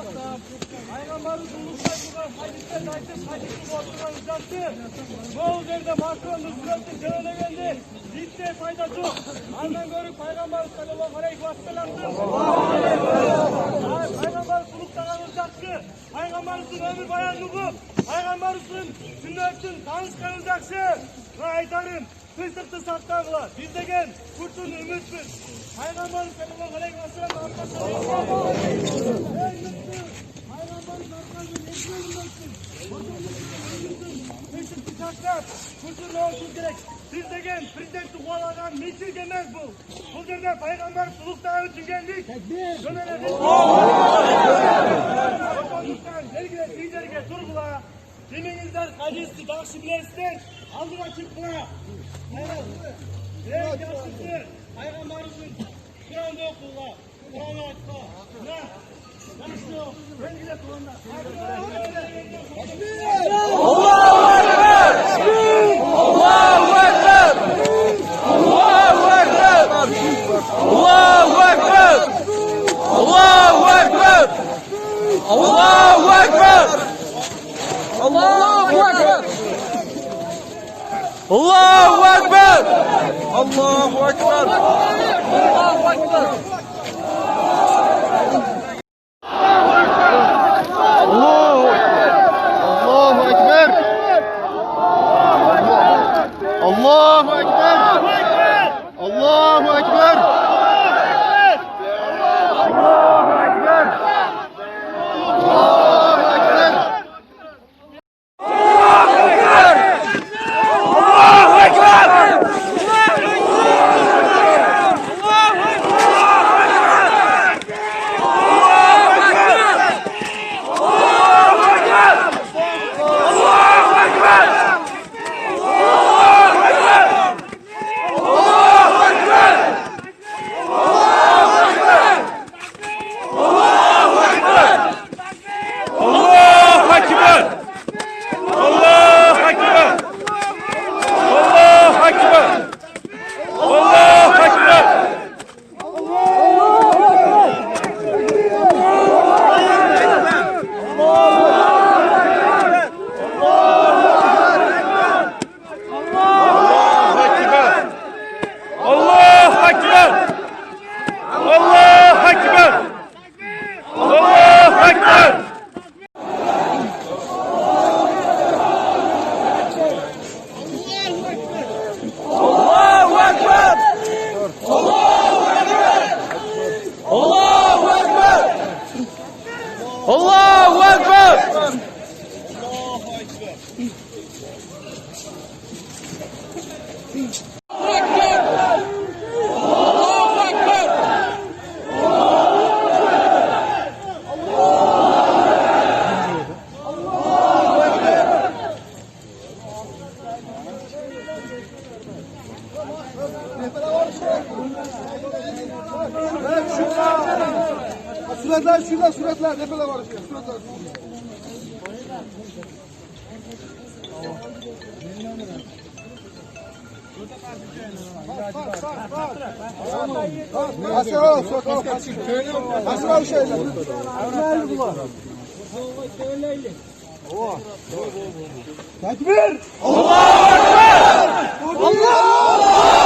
Peygamberimiz uluklaştıran hadisler aytib hadisni boshqalar uzatdi. Bu yerda Makronning surati joylaganida bitta foyda yo'q. Andan ko'ra Peygamber sallallohu alayhi vasallamdan Peygamber ulug'lagan uzatdi. Peygamberimizning ömür bayanlığı, Peygamberimizning sünnetini tanışkan uzaksi. Ve aytarım, fıstıkta sattağılar. Biz degen kurtun ümitmiz. Peygamberimiz sallallahu aleyhi ve sellem kurtun olsun gerek. Biz degen prezidenti kovalan meçhul demez bu. Bu yerden Peygamber suluktağı için geldik. Belgile iyilerine durgula. Deminizden hadisli bakşı bilesizler. Aldıra çıktılar. Evet, yaşlısı. Peygamberimizin Kur'an'da okullar. Kur'an'da okullar. Ne? Yaşlı. Belgile Kur'an'da. Allahu Ekber! Allahu Ekber! Allahu Ekber! Allahu Ekber! Allahu Ekber! Allahu Ekber! Allahu Ekber! Allahu Ekber! Allahu Ekber! Allahu Ekber! Allahu Ekber! Allahu Ekber! Allahu Ekber! Suratlar, tepeler var. Suratlar. Tekbir! Allahu Ekber! Allah!